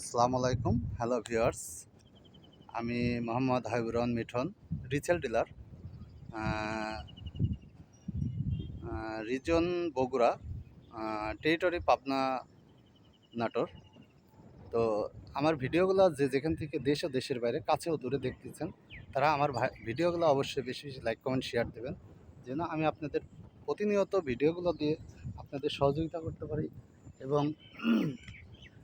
আসসালামু আলাইকুম। Hello viewers, আমি Mohammad Habibur Rahman Mithun, retail dealer, reason Bogura, territory Pabna, Natore. তো আমার ভিডিওগুলো যে যেখান থেকে দেশ ও দেশের বাইরে কাছে ও দূরে দেখতেছেন, তারা আমার ভিডিওগুলো অবশ্যই বেশি বেশি লাইক কমেন্ট শেয়ার দেবেন, যেন আমি আপনাদের প্রতিনিয়ত ভিডিওগুলো দিয়ে আপনাদের সহযোগিতা করতে পারি এবং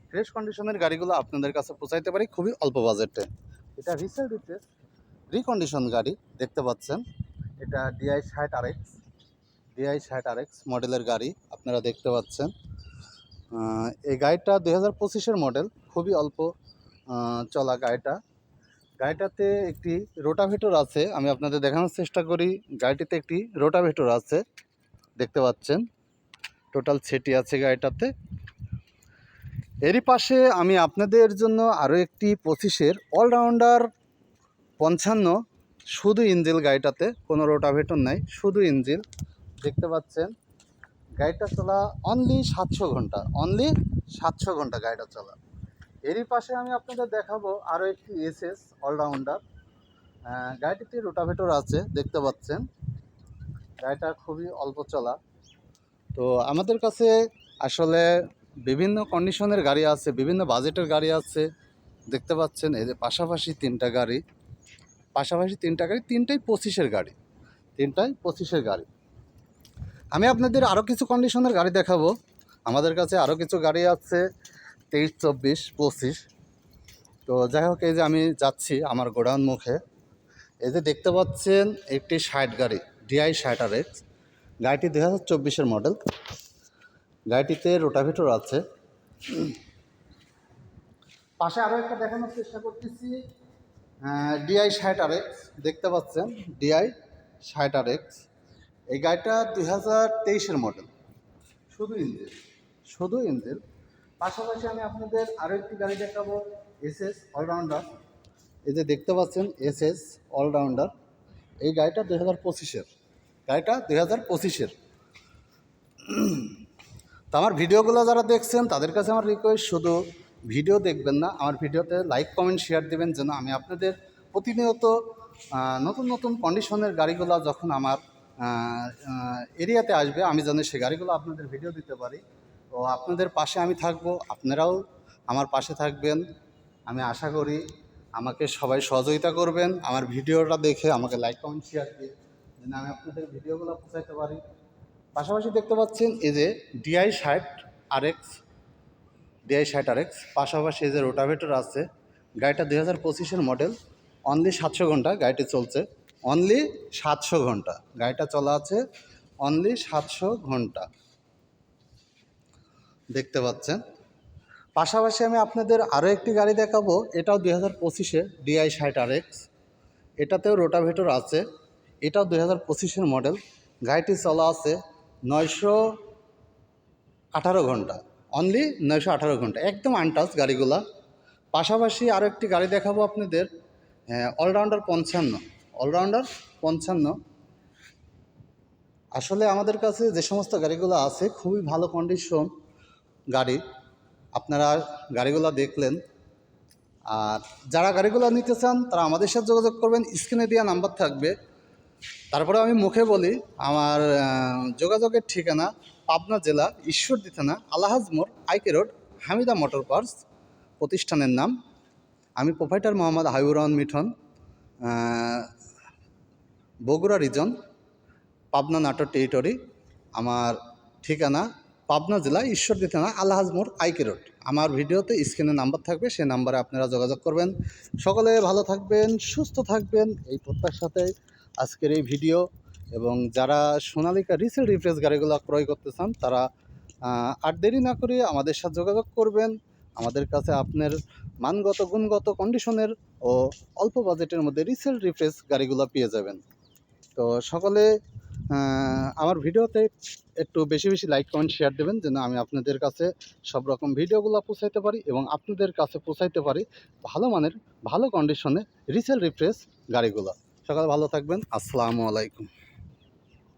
ফ্রেশ কন্ডিশনের গাড়িগুলো আপনাদের কাছে পৌঁছাইতে পারি খুবই অল্প বাজেটে। এটা রিসেল রিপ্লেস রিকন্ডিশন গাড়ি দেখতে পাচ্ছেন। এটা DI60RX মডেলের গাড়ি আপনারা দেখতে পাচ্ছেন। এই গাড়িটা 2025-এর মডেল, খুবই অল্প চলা গাড়িটাতে একটি রোটাভেটর আছে। আমি আপনাদের দেখানোর চেষ্টা করি। গাড়িটিতে একটি রোটাভেটর আছে দেখতে পাচ্ছেন। টোটাল সেটি আছে গাড়িটাতে। এরই পাশে আমি আপনাদের জন্য আরও একটি 25-এর অলরাউন্ডার 55 শুধু ইঞ্জিল, গাড়িটাতে কোনো রোটাভেটর নাই, শুধু ইঞ্জিল দেখতে পাচ্ছেন। গাড়িটা চলা অনলি 700 ঘন্টা গাড়িটা চলা। এরই পাশে আমি আপনাদের দেখাবো আরও একটি SS অলরাউন্ডার। গাড়িটিতে রোটাভেটর আছে দেখতে পাচ্ছেন। গাড়িটা খুবই অল্প চলা। তো আমাদের কাছে আসলে বিভিন্ন কন্ডিশনের গাড়ি আছে, বিভিন্ন বাজেটের গাড়ি আছে দেখতে পাচ্ছেন। এই যে পাশাপাশি তিনটা গাড়ি, তিনটাই 25-এর গাড়ি। আমি আপনাদের আরও কিছু কন্ডিশনের গাড়ি দেখাবো। আমাদের কাছে আরও কিছু গাড়ি আছে 23, 24, 25। তো যাই হোক, এই যে আমি যাচ্ছি আমার গোডাউন মুখে। এই যে দেখতে পাচ্ছেন একটি 60 গাড়ি, DI60RX। গাড়িটি 2024-এর মডেল। গাড়িটিতে রোটাভেটর আছে। পাশে আরও একটা দেখানোর চেষ্টা করতেছি, DI60RX দেখতে পাচ্ছেন। DI60RX এই গাড়িটা 2023-এর মডেল, শুধু ইঞ্জিন। পাশাপাশি আমি আপনাদের আরও একটি গাড়ি দেখাবো, SS অলরাউন্ডার। এই যে দেখতে পাচ্ছেন SS অলরাউন্ডার। এই গাড়িটা 2025-এর। তো আমার ভিডিওগুলো যারা দেখছেন তাদের কাছে আমার রিকোয়েস্ট, শুধু ভিডিও দেখবেন না, আমার ভিডিওতে লাইক কমেন্ট শেয়ার দেবেন, যেন আমি আপনাদের প্রতিনিয়ত নতুন নতুন কন্ডিশনের গাড়িগুলো যখন আমার এরিয়াতে আসবে, আমি যেন সে গাড়িগুলো আপনাদের ভিডিও দিতে পারি। তো আপনাদের পাশে আমি থাকবো, আপনারাও আমার পাশে থাকবেন। আমি আশা করি আমাকে সবাই সহযোগিতা করবেন, আমার ভিডিওটা দেখে আমাকে লাইক কমেন্ট শেয়ার দিয়ে, যেন আমি আপনাদের ভিডিওগুলো পৌঁছাইতে পারি। পাশাপাশি দেখতে পাচ্ছেন এই যে DI60RX, পাশাপাশি এই যে রোটাভেটর আছে। গাড়িটা 2025-এর মডেল, অনলি 700 ঘন্টা গাড়িটি চলছে, অনলি 700 ঘন্টা গাড়িটা চলা আছে, অনলি 700 ঘন্টা দেখতে পাচ্ছেন। পাশাপাশি আমি আপনাদের আরও একটি গাড়ি দেখাবো, এটাও 2025-এর DI60RX। এটাতেও রোটাভেটর আছে, এটাও 2025-এর মডেল। গাড়িটি চলা আছে 918 ঘন্টা, অনলি 918 ঘন্টা, একদম আনটাচ গাড়িগুলা। পাশাপাশি আরও একটি গাড়ি দেখাবো আপনাদের, অলরাউন্ডার 55। আসলে আমাদের কাছে যে সমস্ত গাড়িগুলো আছে খুবই ভালো কন্ডিশন গাড়ি, আপনারা গাড়িগুলো দেখলেন। আর যারা গাড়িগুলো নিতে চান তারা আমাদের সাথে যোগাযোগ করবেন, স্ক্রিনে দেওয়া নাম্বার থাকবে। তারপরে আমি মুখে বলি, আমার যোগাযোগের ঠিকানা পাবনা জেলা ঈশ্বরদী থানা আলহাজ মোড়, আইকে রোড, হামিদা মোটর পার্টস প্রতিষ্ঠানের নাম। আমি proprietor Mohammad Habibur Rahman Mithun, Bogura reason, Pabna Natore territory. আমার ঠিকানা পাবনা জেলা ঈশ্বরদী থানা আলহাজ মোড়, আইকে রোড। আমার ভিডিওতে স্ক্রিনে নাম্বার থাকবে, সেই নাম্বারে আপনারা যোগাযোগ করবেন। সকলে ভালো থাকবেন, সুস্থ থাকবেন, এই প্রত্যাশাতে আজকের এই ভিডিও। এবং যারা সোনালিকা রিসেল রিফ্রেশ গাড়িগুলো ক্রয় করতে চান তারা আর দেরি না করে আমাদের সাথে যোগাযোগ করবেন। আমাদের কাছে আপনার মানগত, গুণগত, কন্ডিশনের ও অল্প বাজেটের মধ্যে রিসেল রিফ্রেশ গাড়িগুলো পেয়ে যাবেন। তো সকলে আমার ভিডিওতে একটু বেশি বেশি লাইক কমেন্ট শেয়ার দেবেন, যেন আমি আপনাদের কাছে সব রকম ভিডিওগুলো পৌঁছাইতে পারি এবং আপনাদের কাছে পৌঁছাইতে পারি ভালো মানের, ভালো কন্ডিশনে রিসেল রিফ্রেশ গাড়িগুলো। সকালে ভালো থাকবেন। আসসালামু আলাইকুম।